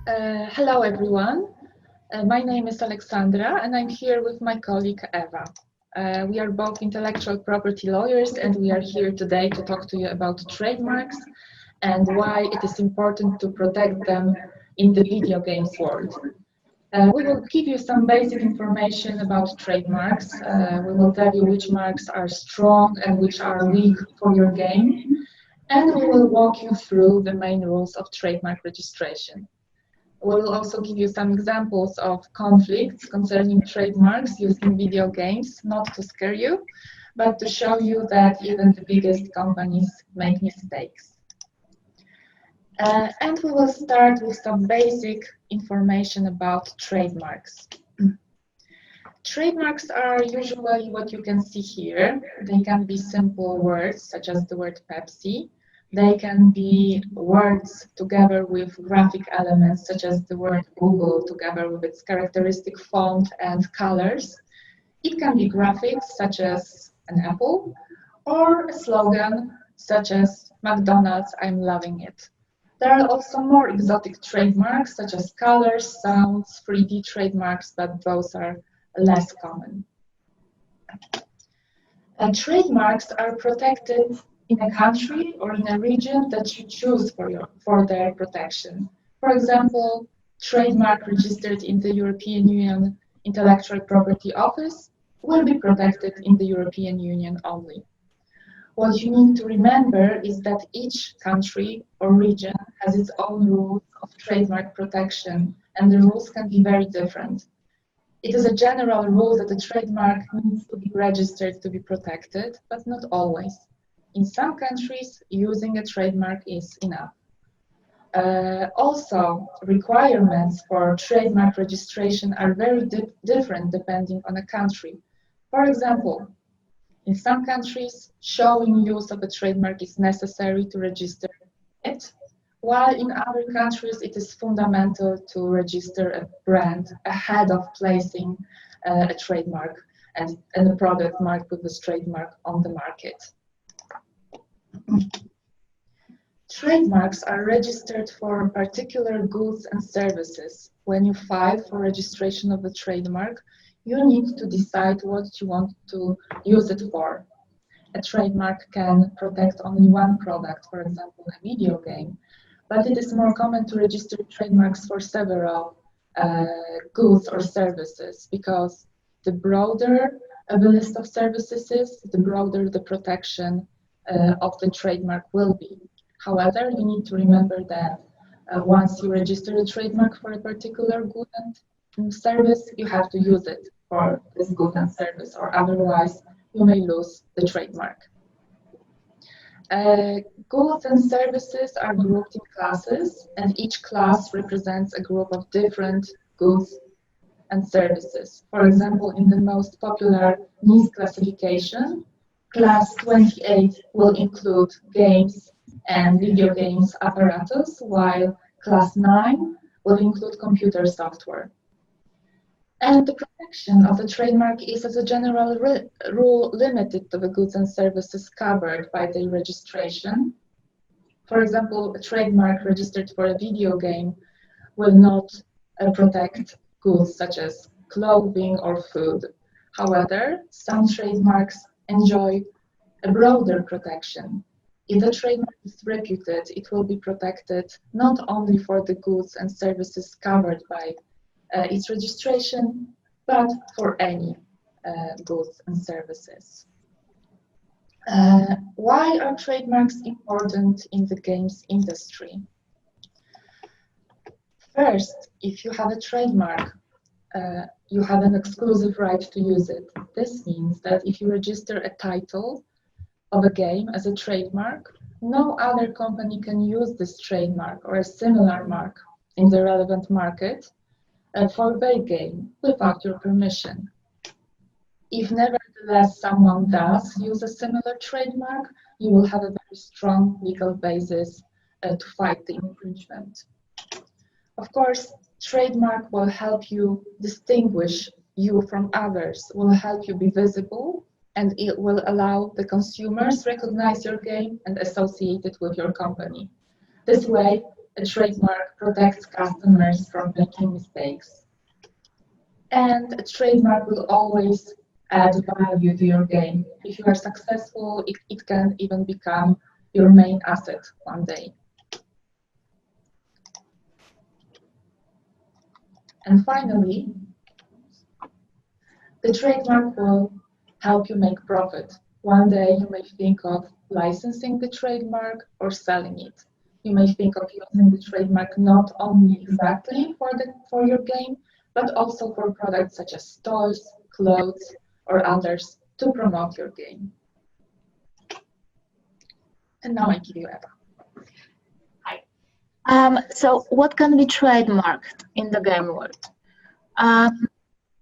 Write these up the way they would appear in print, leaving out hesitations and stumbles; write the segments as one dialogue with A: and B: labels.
A: Hello everyone, my name is Aleksandra and I'm here with my colleague Ewa. We are both intellectual property lawyers and we are here today to talk to you about trademarks and why it is important to protect them in the video games world. We will give you some basic information about trademarks. We will tell you which marks are strong and which are weak for your game, and we will walk you through the main rules of trademark registration. We will also give you some examples of conflicts concerning trademarks used in video games, not to scare you, but to show you that even the biggest companies make mistakes. And we will start with some basic information about trademarks. Trademarks are usually what you can see here. They can be simple words, such as the word Pepsi. They can be words together with graphic elements, such as the word Google, together with its characteristic font and colors. It can be graphics, such as an apple, or a slogan, such as McDonald's, I'm loving it. There are also more exotic trademarks, such as colors, sounds, 3D trademarks, but those are less common. Trademarks are protected in a country or in a region that you choose for their protection. For example, trademark registered in the European Union Intellectual Property Office will be protected in the European Union only. What you need to remember is that each country or region has its own rules of trademark protection, and the rules can be very different. It is a general rule that a trademark needs to be registered to be protected, but not always. In some countries, using a trademark is enough. Also, requirements for trademark registration are very different depending on a country. For example, in some countries, showing use of a trademark is necessary to register it, while in other countries it is fundamental to register a brand ahead of placing a trademark and a product marked with this trademark on the market. Trademarks are registered for particular goods and services. When you file for registration of a trademark, you need to decide what you want to use it for. A trademark can protect only one product, for example, a video game, but it is more common to register trademarks for several goods or services, because the broader the list of services is, the broader the protection of the trademark will be. However, you need to remember that once you register a trademark for a particular good and service, you have to use it for this good and service, or otherwise you may lose the trademark. Goods and services are grouped in classes, and each class represents a group of different goods and services. For example, in the most popular NIS classification, class 28 will include games and video games apparatus, while class 9 will include computer software. And the protection of the trademark is, as a general rule, limited to the goods and services covered by the registration. For example, a trademark registered for a video game will not protect goods such as clothing or food. However, some trademarks enjoy a broader protection. If the trademark is reputed, it will be protected not only for the goods and services covered by its registration, but for any goods and services. Why are trademarks important in the games industry? First, if you have a trademark, you have an exclusive right to use it. This means that if you register a title of a game as a trademark, no other company can use this trademark or a similar mark in the relevant market for their game without your permission. If nevertheless someone does use a similar trademark, you will have a very strong legal basis to fight the infringement. Of course, trademark will help you distinguish you from others, will help you be visible, and it will allow the consumers recognize your game and associate it with your company. This way, A trademark protects customers from making mistakes. And a trademark will always add value to your game. If you are successful, it can even become your main asset one day. And finally, the trademark will help you make profit. One day you may think of licensing the trademark or selling it. You may think of using the trademark not only exactly for your game, but also for products such as toys, clothes, or others to promote your game. And now I give you Eva.
B: So what can be trademarked in the game world?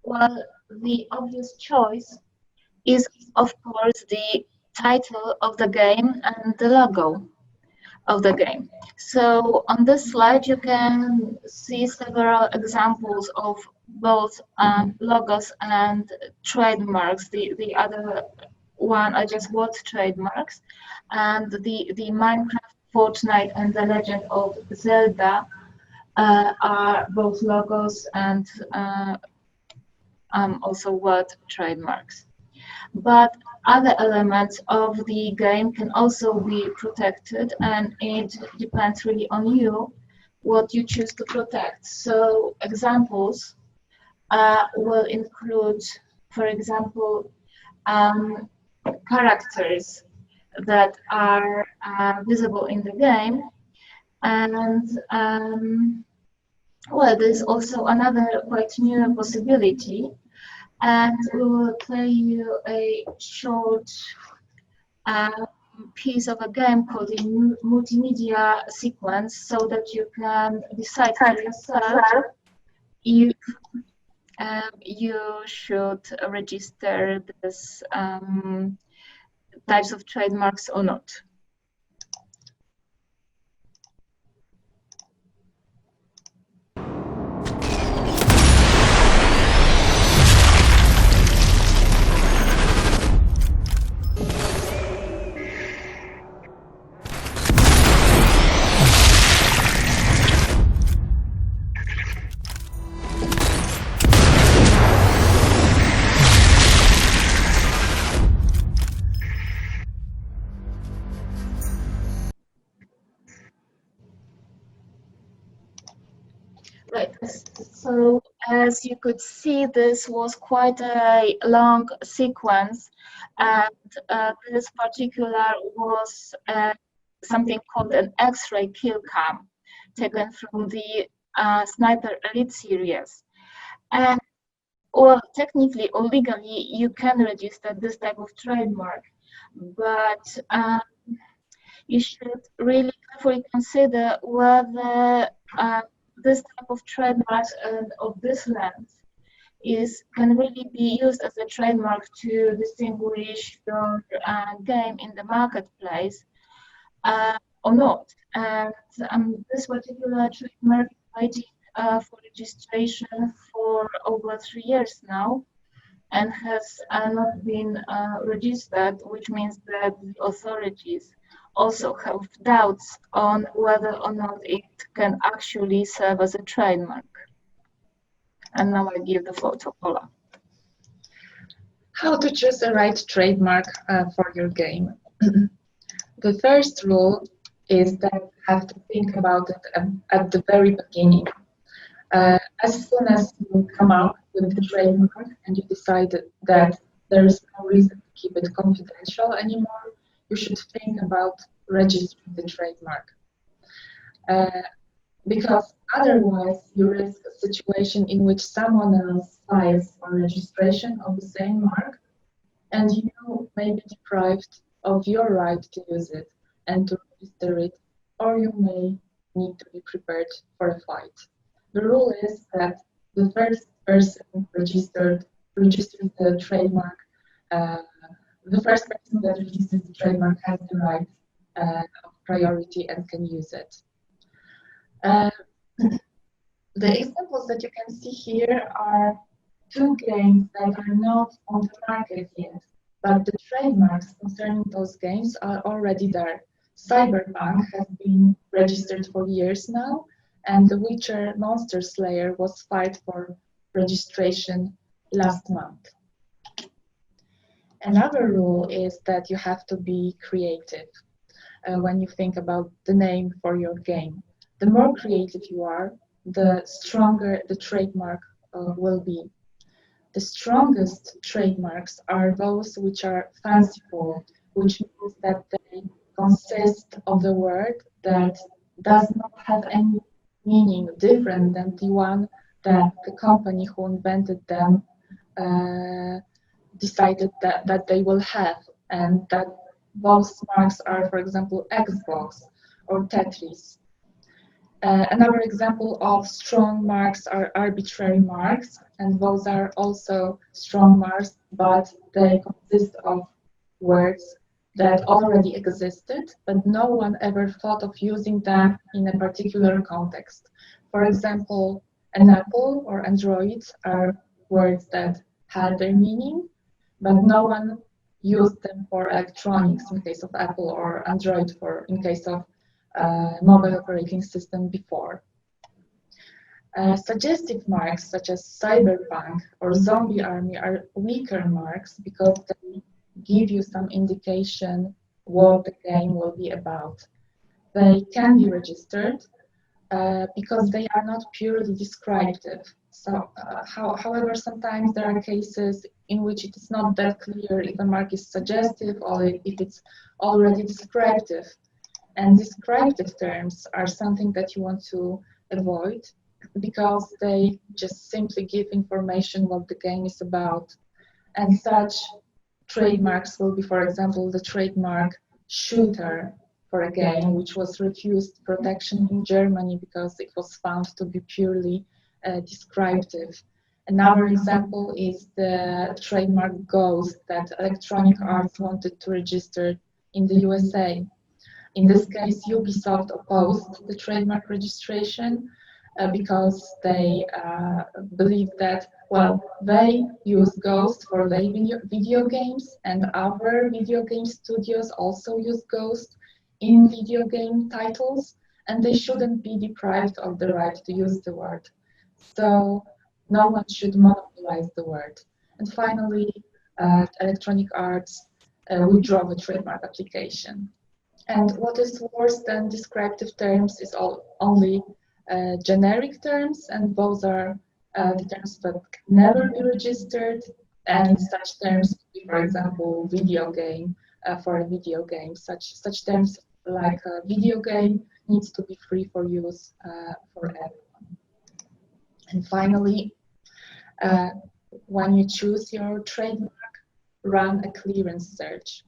B: Well, the obvious choice is, of course, the title of the game and the logo of the game. So on this slide, you can see several examples of both logos and trademarks. The other one are just word trademarks, and the Minecraft, Fortnite, and the Legend of Zelda are both logos and also word trademarks. But other elements of the game can also be protected, and it depends really on you what you choose to protect. So examples will include, for example, characters that are visible in the game, and well, there's also another quite new possibility, and we will play you a short piece of a game called a multimedia sequence, so that you can decide for yourself if you should register this types of trademarks or not. Right, so as you could see, this was quite a long sequence, and this particular was something called an X-ray kill cam, taken from the Sniper Elite series. And well, technically or legally, you can register this type of trademark, but you should really carefully consider whether this type of trademark of this length can really be used as a trademark to distinguish your game in the marketplace or not. And this particular trademark is waiting for registration for over 3 years now, and has not been registered, which means that the authorities also have doubts on whether or not it can actually serve as a trademark. And now I give the floor to Ola.
A: How to choose the right trademark for your game. The first rule is that you have to think about it at the very beginning. As soon as you come up with the trademark and you decide that there is no reason to keep it confidential anymore, you should think about registering the trademark. Because otherwise you risk a situation in which someone else files for registration of the same mark, and you may be deprived of your right to use it and to register it, or you may need to be prepared for a fight. The rule is that the first person registers the trademark, the first person that registers the trademark has the right of priority and can use it. The examples that you can see here are 2 games that are not on the market yet, but the trademarks concerning those games are already there. Cyberpunk has been registered for years now, and The Witcher Monster Slayer was filed for registration last month. Another rule is that you have to be creative when you think about the name for your game. The more creative you are, the stronger the trademark will be. The strongest trademarks are those which are fanciful, which means that they consist of the word that does not have any meaning different than the one that the company who invented them decided that they will have, and that those marks are, for example, Xbox or Tetris. Another example of strong marks are arbitrary marks, and those are also strong marks, but they consist of words that already existed, but no one ever thought of using them in a particular context. For example, an apple or Android are words that had their meaning, but no one used them for electronics in case of Apple or Android in case of mobile operating system before. Suggestive marks such as cyberpunk or zombie army are weaker marks because they give you some indication what the game will be about. They can be registered because they are not purely descriptive. So, however, sometimes there are cases in which it is not that clear if a mark is suggestive or if it's already descriptive. And descriptive terms are something that you want to avoid because they just simply give information what the game is about. And such trademarks will be, for example, the trademark shooter for a game, which was refused protection in Germany because it was found to be purely descriptive. Another example is the trademark Ghost that Electronic Arts wanted to register in the USA. In this case, Ubisoft opposed the trademark registration because they believe that, well, they use Ghost for their video games, and other video game studios also use Ghost in video game titles, and they shouldn't be deprived of the right to use the word. So no one should monopolize the word. And finally, Electronic Arts withdraw the trademark application. And what is worse than descriptive terms is only generic terms, and those are the terms that can never be registered. And such terms, for example, video game for a video game. Such terms like video game needs to be free for use for everyone. And finally, when you choose your trademark, run a clearance search.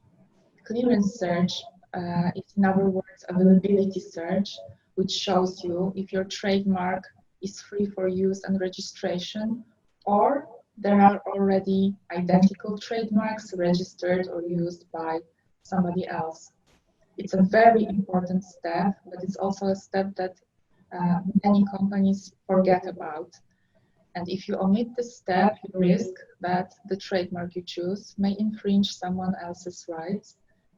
A: Clearance search is, in other words, availability search, which shows you if your trademark is free for use and registration, or there are already identical trademarks registered or used by somebody else. It's a very important step, but it's also a step that many companies forget about. And if you omit this step, you risk that the trademark you choose may infringe someone else's rights,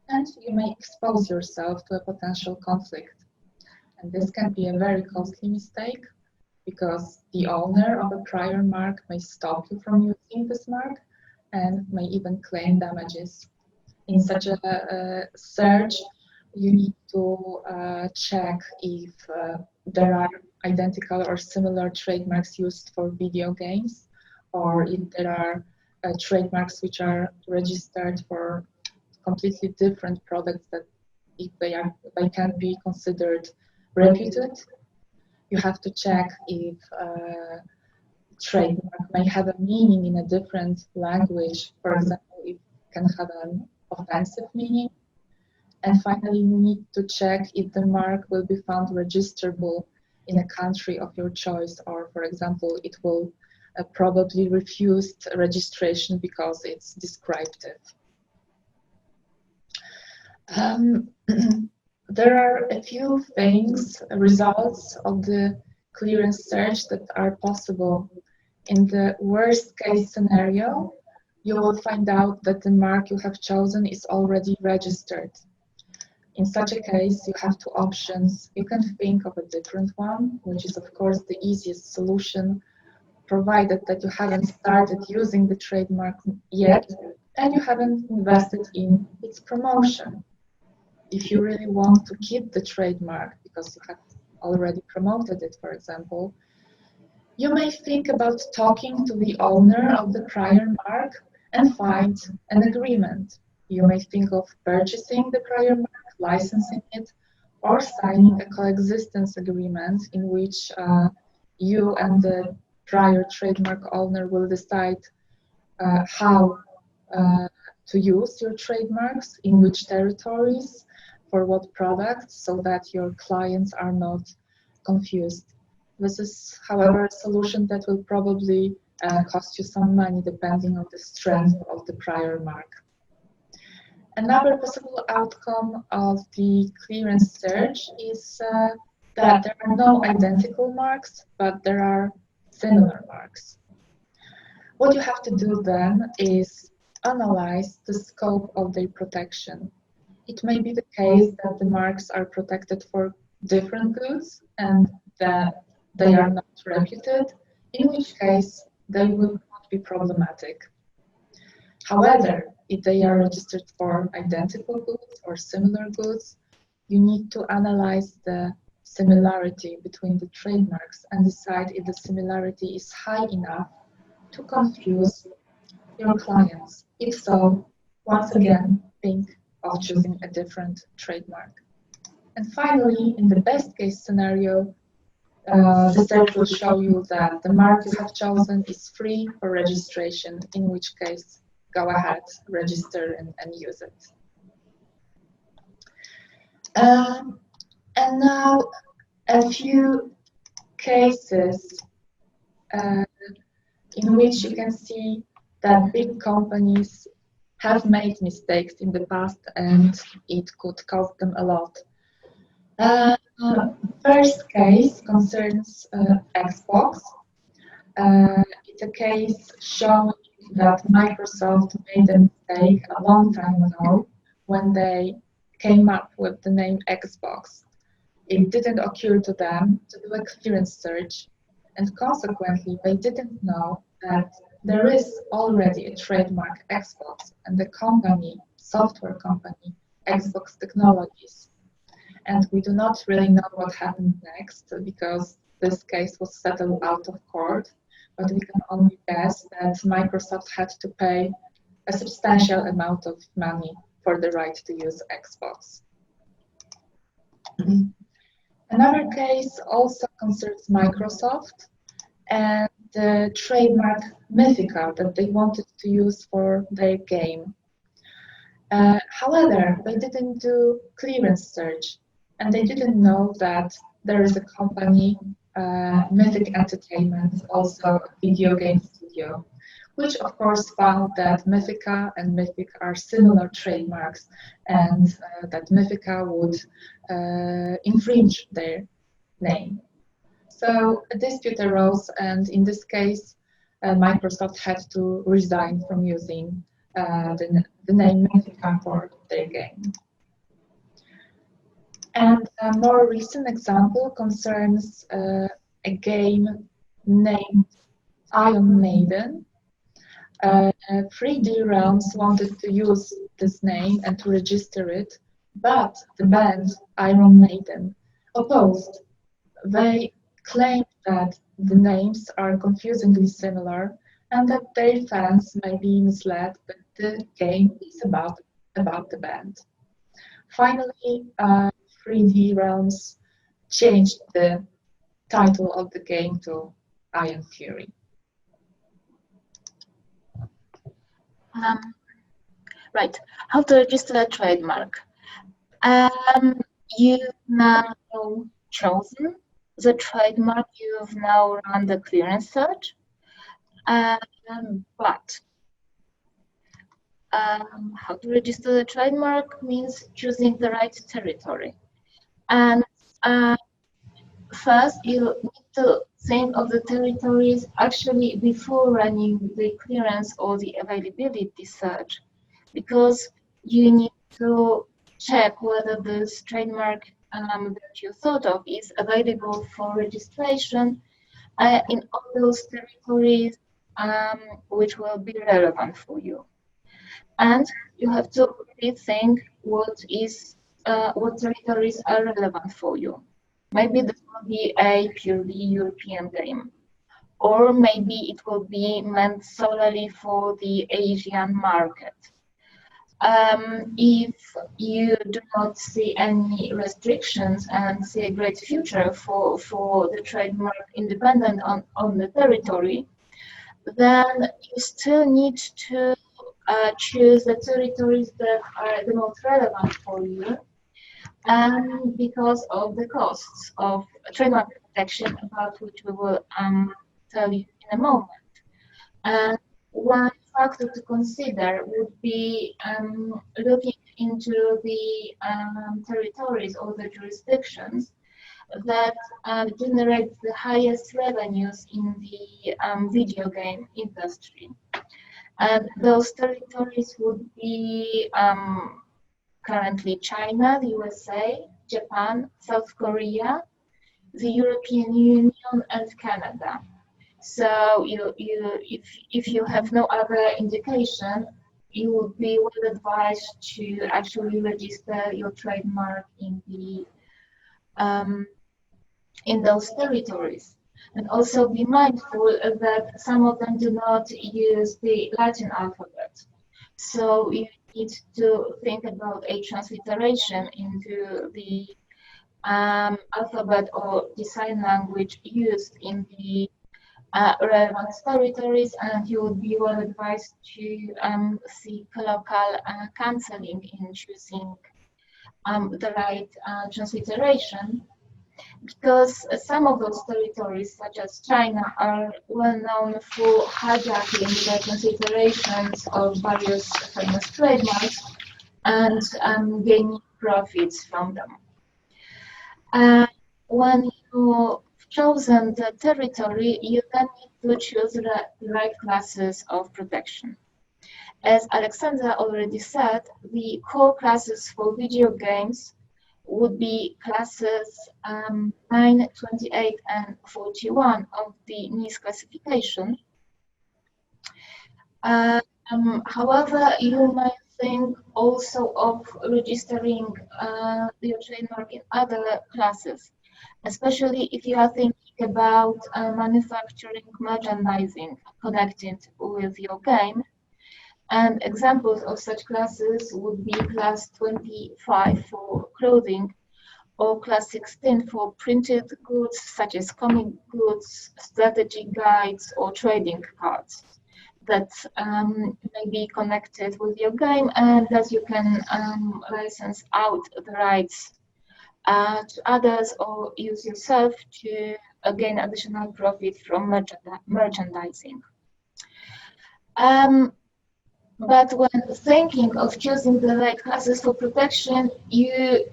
A: and you may expose yourself to a potential conflict. And this can be a very costly mistake because the owner of a prior mark may stop you from using this mark and may even claim damages. In such a search, you need to check if there are identical or similar trademarks used for video games, or if there are trademarks which are registered for completely different products that if they can be considered reputed. You have to check if trademark may have a meaning in a different language. For example, it can have an offensive meaning. And finally, you need to check if the mark will be found registerable in a country of your choice, or for example, it will probably refuse registration because it's descriptive. There are a few things, results of the clearance search that are possible. In the worst case scenario, you will find out that the mark you have chosen is already registered. In such a case, you have two options. You can think of a different one, which is of course the easiest solution, provided that you haven't started using the trademark yet and you haven't invested in its promotion. If you really want to keep the trademark because you have already promoted it, for example, you may think about talking to the owner of the prior mark and find an agreement. You may think of purchasing the prior mark, licensing it, or signing a coexistence agreement in which you and the prior trademark owner will decide how to use your trademarks, in which territories, for what products, so that your clients are not confused. This is, however, a solution that will probably cost you some money depending on the strength of the prior mark. Another possible outcome of the clearance search is that there are no identical marks, but there are similar marks. What you have to do then is analyze the scope of their protection. It may be the case that the marks are protected for different goods and that they are not reputed, in which case they will not be problematic. However, if they are registered for identical goods or similar goods, you need to analyze the similarity between the trademarks and decide if the similarity is high enough to confuse your clients. If so, once again, think of choosing a different trademark. And finally, in the best case scenario, the search will show you that the mark you have chosen is free for registration, in which case, go ahead, register and use it. And now a few cases in which you can see that big companies have made mistakes in the past and it could cost them a lot. First case concerns Xbox. It's a case showing that Microsoft made a mistake a long time ago when they came up with the name Xbox. It didn't occur to them to do a clearance search, and consequently they didn't know that there is already a trademark Xbox and the company, software company, Xbox Technologies. And we do not really know what happened next because this case was settled out of court, but we can only guess that Microsoft had to pay a substantial amount of money for the right to use Xbox. Another case also concerns Microsoft and the trademark Mythica that they wanted to use for their game. However, they didn't do clearance search and they didn't know that there is a company, Mythic Entertainment, also a video game studio, which of course found that Mythica and Mythic are similar trademarks and that Mythica would infringe their name. So a dispute arose, and in this case, Microsoft had to resign from using the name Mythica for their game. And a more recent example concerns a game named Iron Maiden. 3D Realms wanted to use this name and to register it, but the band Iron Maiden opposed. They claimed that the names are confusingly similar and that their fans may be misled that the game is about the band. Finally, 3D Realms changed the title of the game to Iron Fury.
B: Right, how to register a trademark. You've now chosen the trademark, you've now run the clearance search, but how to register the trademark means choosing the right territory. And first, you need to think of the territories actually before running the clearance or the availability search, because you need to check whether this trademark that you thought of is available for registration in all those territories which will be relevant for you. And you have to rethink what territories are relevant for you. Maybe this will be a purely European game, or maybe it will be meant solely for the Asian market. If you do not see any restrictions and see a great future for the trademark independent on the territory, then you still need to choose the territories that are the most relevant for you, and because of the costs of trademark protection, about which we will tell you in a moment. And one factor to consider would be looking into the territories or the jurisdictions that generate the highest revenues in the video game industry. And those territories would be currently China, the USA, Japan, South Korea, the European Union, and Canada. So if you have no other indication, you would be well advised to actually register your trademark in those territories. And also be mindful that some of them do not use the Latin alphabet. So you need to think about a transliteration into the alphabet or the sign language used in the relevant territories, and you would be well advised to seek local counseling in choosing the right transliteration, because some of those territories, such as China, are well known for hijacking the transliterations of various famous trademarks and gaining profits from them. When you've chosen the territory, you then need to choose the right classes of protection. As Aleksandra already said, the core classes for video games would be classes 9, 28, and 41 of the NIS classification. However, you might think also of registering your trademark in other classes, especially if you are thinking about manufacturing merchandising connected with your game. And examples of such classes would be class 25 for clothing, or class 16 for printed goods such as comic goods, strategy guides, or trading cards that may be connected with your game, and that you can license out the rights to others or use yourself to gain additional profit from merchandising. But when thinking of choosing the right classes for protection, you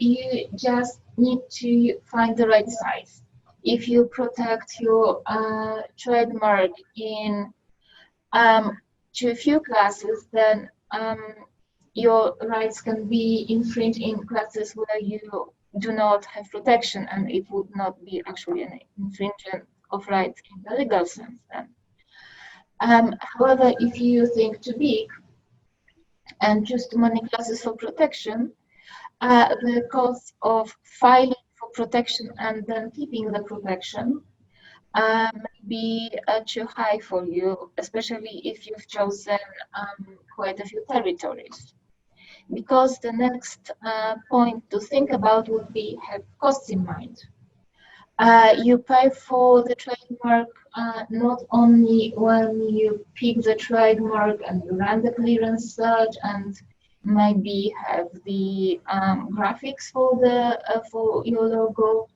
B: just need to find the right size. If you protect your trademark in too few classes, then your rights can be infringed in classes where you do not have protection, and it would not be actually an infringement of rights in the legal sense then. However, if you think too big and choose too many classes for protection, the cost of filing for protection and then keeping the protection may be too high for you, especially if you've chosen quite a few territories. Because the next point to think about would be have costs in mind. You pay for the trademark not only when you pick the trademark and you run the clearance search and maybe have the graphics for your logo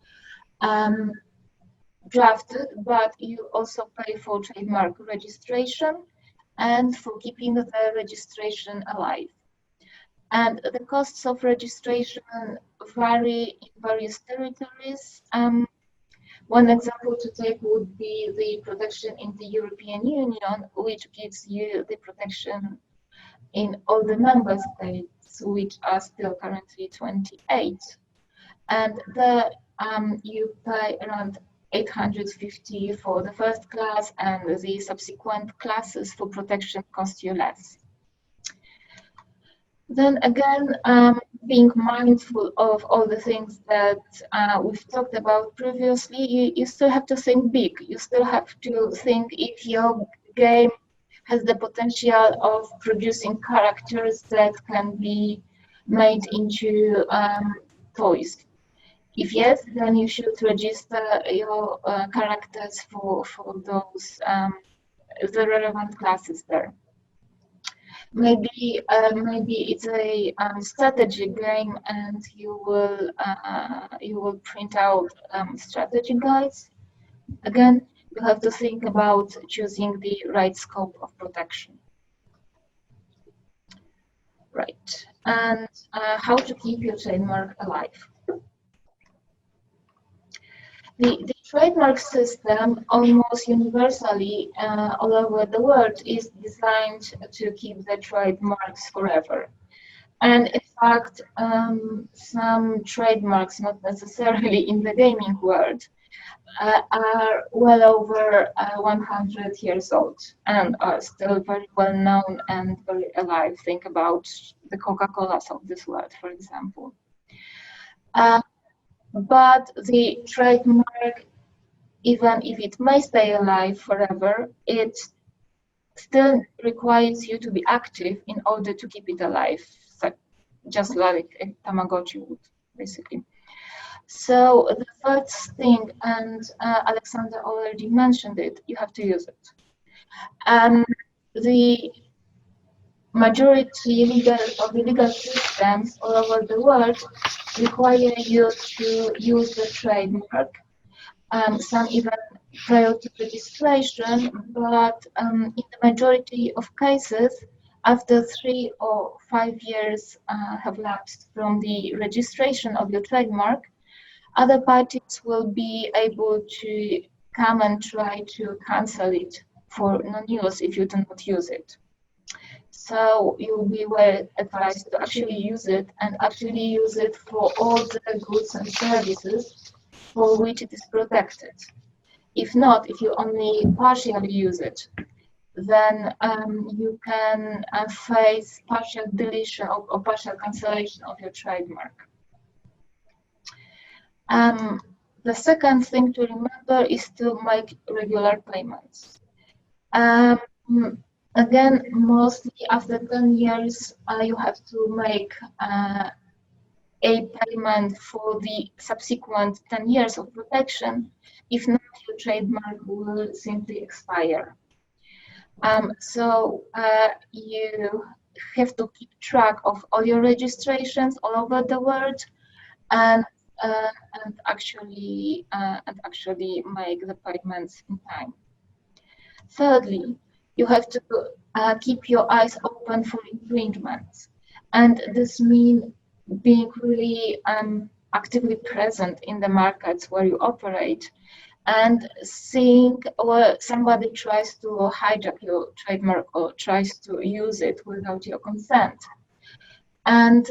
B: drafted, but you also pay for trademark registration and for keeping the registration alive. And the costs of registration vary in various territories. One example to take would be the protection in the European Union, which gives you the protection in all the member states which are still currently 28. And you pay around 850 for the first class, and the subsequent classes for protection cost you less. Then again, being mindful of all the things that we've talked about previously, you still have to think big. You still have to think if your game has the potential of producing characters that can be made into toys. If yes, then you should register your characters for those the relevant classes there. Maybe it's a strategy game, and you will print out strategy guides. Again, you have to think about choosing the right scope of protection. Right, and how to keep your trademark alive. The trademark system, almost universally all over the world, is designed to keep the trademarks forever. And in fact, some trademarks, not necessarily in the gaming world, are well over 100 years old and are still very well known and very alive. Think about the Coca-Colas of this world, for example. But the trademark, even if it may stay alive forever, it still requires you to be active in order to keep it alive, just like a Tamagotchi would, basically. So the first thing, and Aleksandra already mentioned it, you have to use it. The majority of the legal systems all over the world require you to use the trademark. Some even prior to registration, but in the majority of cases, after 3 or 5 years have lapsed from the registration of your trademark, other parties will be able to come and try to cancel it for non-use if you do not use it. So you'll be well advised to actually use it, and actually use it for all the goods and services for which it is protected. If not, if you only partially use it, then you can face partial deletion or partial cancellation of your trademark. The second thing to remember is to make regular payments. Again, mostly after 10 years, you have to make a payment for the subsequent 10 years of protection. If not, your trademark will simply expire. So you have to keep track of all your registrations all over the world, and actually make the payments in time. Thirdly, you have to keep your eyes open for infringements, and this means being really actively present in the markets where you operate, and seeing where somebody tries to hijack your trademark or tries to use it without your consent. And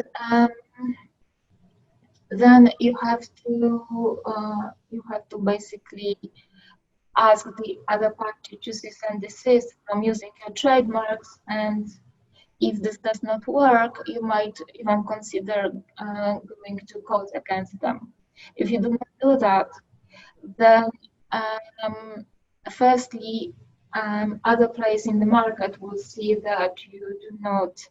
B: then you have to basically ask the other party to cease and desist from using your trademarks, and if this does not work, you might even consider going to court against them. If you do not do that, then firstly, other players in the market will see that you do not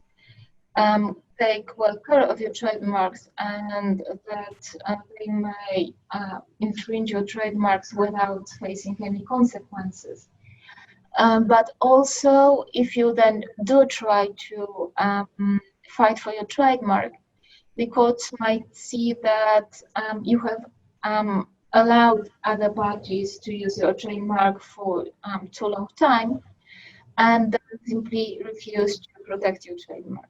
B: take well care of your trademarks, and that they may infringe your trademarks without facing any consequences. But also, if you then do try to fight for your trademark, the courts might see that you have allowed other parties to use your trademark for too long time, and then simply refuse to protect your trademark.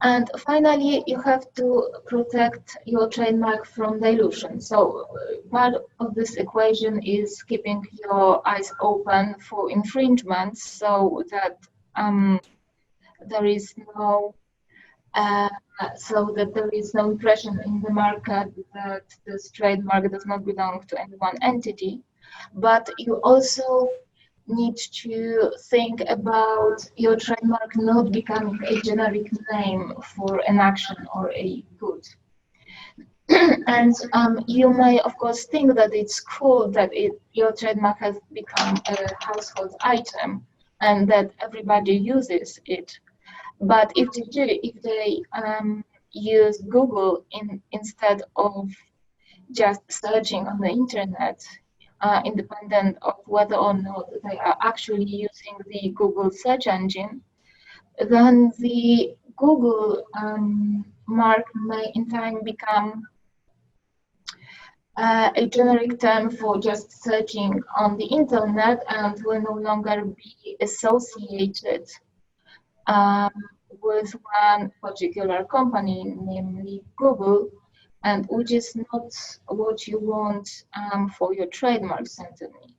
B: And finally, you have to protect your trademark from dilution. So part of this equation is keeping your eyes open for infringements, so that there is no so that there is no impression in the market that this trademark does not belong to any one entity. But you also need to think about your trademark not becoming a generic name for an action or a good. And you may, of course, think that it's cool that your trademark has become a household item and that everybody uses it. But if they do, if they use Google instead of just searching on the internet, independent of whether or not they are actually using the Google search engine, then the Google mark may in time become a generic term for just searching on the internet and will no longer be associated with one particular company, namely Google, and which is not what you want for your trademark, certainly.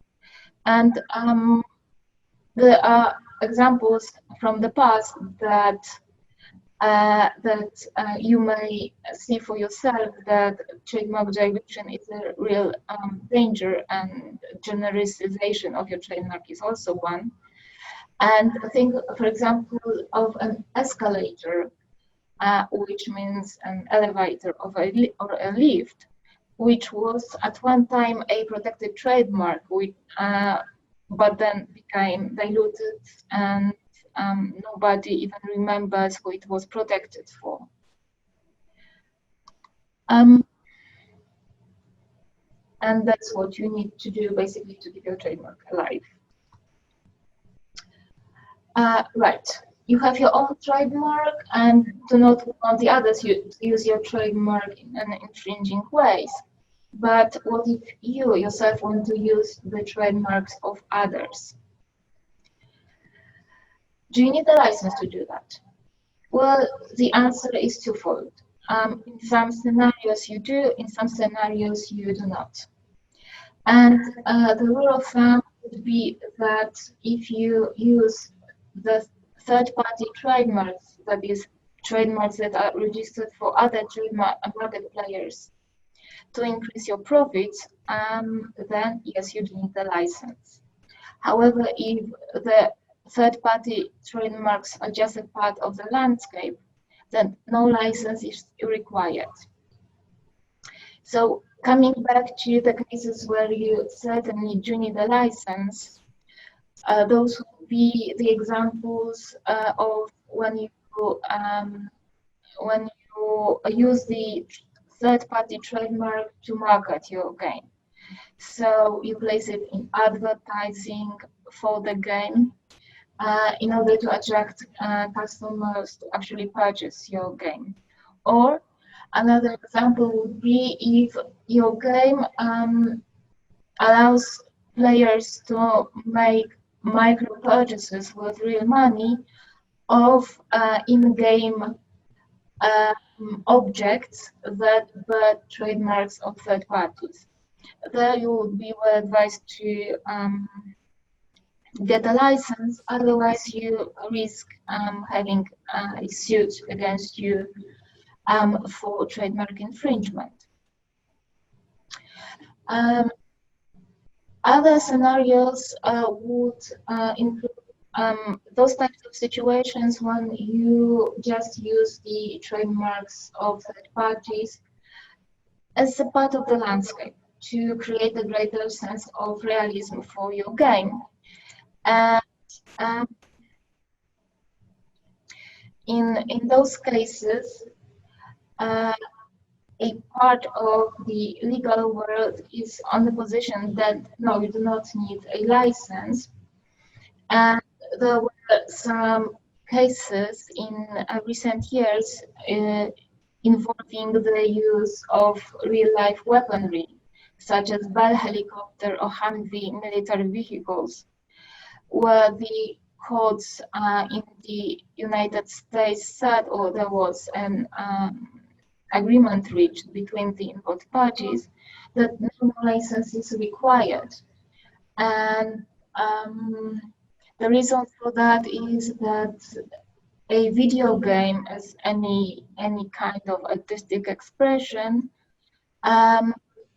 B: And there are examples from the past that you may see for yourself that trademark dilution is a real danger, and genericization of your trademark is also one. And think, for example, of an escalator, which means an elevator or a lift, which was at one time a protected trademark, but then became diluted, and nobody even remembers who it was protected for. And that's what you need to do, basically, to keep your trademark alive. Right. You have your own trademark and do not want the others to use your trademark in an infringing ways. But what if you yourself want to use the trademarks of others? Do you need a license to do that? Well, the answer is twofold. In some scenarios you do, in some scenarios you do not. And the rule of thumb would be that if you use the third-party trademarks, that is, trademarks that are registered for other trademark market players, to increase your profits, then yes, you do need a license. However, if the third-party trademarks are just a part of the landscape, then no license is required. So coming back to the cases where you certainly do need a license, those would be the examples of when you use the third-party trademark to market your game. So you place it in advertising for the game in order to attract customers to actually purchase your game. Or another example would be if your game allows players to make micro purchases with real money of in-game objects that bear trademarks of third parties. There you would be well advised to get a license, otherwise you risk having a suit against you for trademark infringement. Other scenarios would include those types of situations when you just use the trademarks of third parties as a part of the landscape to create a greater sense of realism for your game. And in those cases, a part of the legal world is on the position that no, you do not need a license. And there were some cases in recent years involving the use of real-life weaponry, such as Bell helicopter or Humvee military vehicles, where the courts in the United States said, or there was an agreement reached between the involved parties, that no license is required. And the reason for that is that a video game as any kind of artistic expression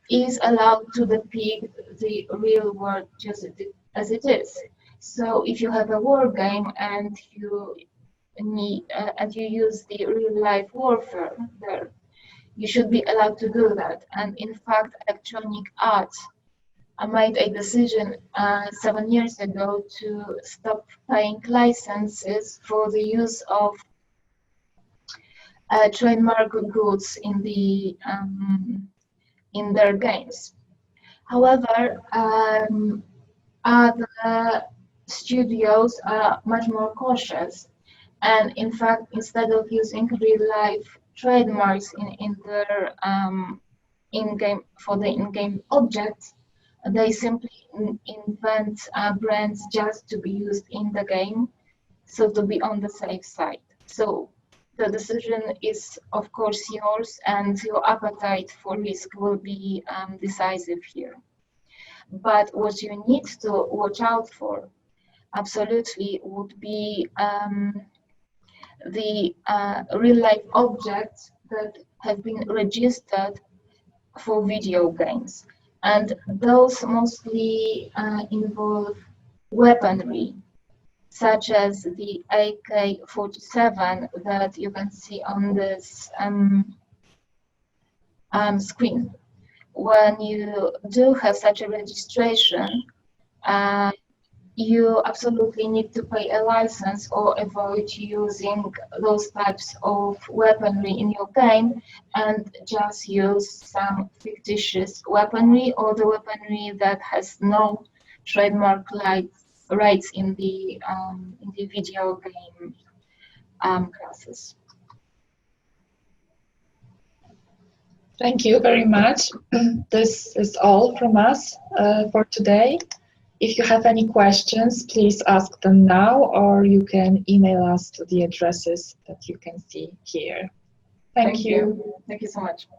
B: is allowed to depict the real world just as it is. So if you have a war game and you use the real life warfare there, you should be allowed to do that. And in fact, Electronic Arts made a decision 7 years ago to stop paying licenses for the use of trademark goods in their games. However, other studios are much more cautious, and in fact, instead of using real-life trademarks in their in-game for the in-game objects, they simply invent brands just to be used in the game, so to be on the safe side. So the decision is, of course, yours, and your appetite for risk will be decisive here. But what you need to watch out for, absolutely, would be the real-life objects that have been registered for video games. And those mostly involve weaponry, such as the AK-47 that you can see on this screen. When you do have such a registration, you absolutely need to pay a license or avoid using those types of weaponry in your game and just use some fictitious weaponry or the weaponry that has no trademark rights in the video game classes.
A: Thank you very much. This is all from us for today. If you have any questions, please ask them now, or you can email us to the addresses that you can see here. Thank you.
B: Thank you so much.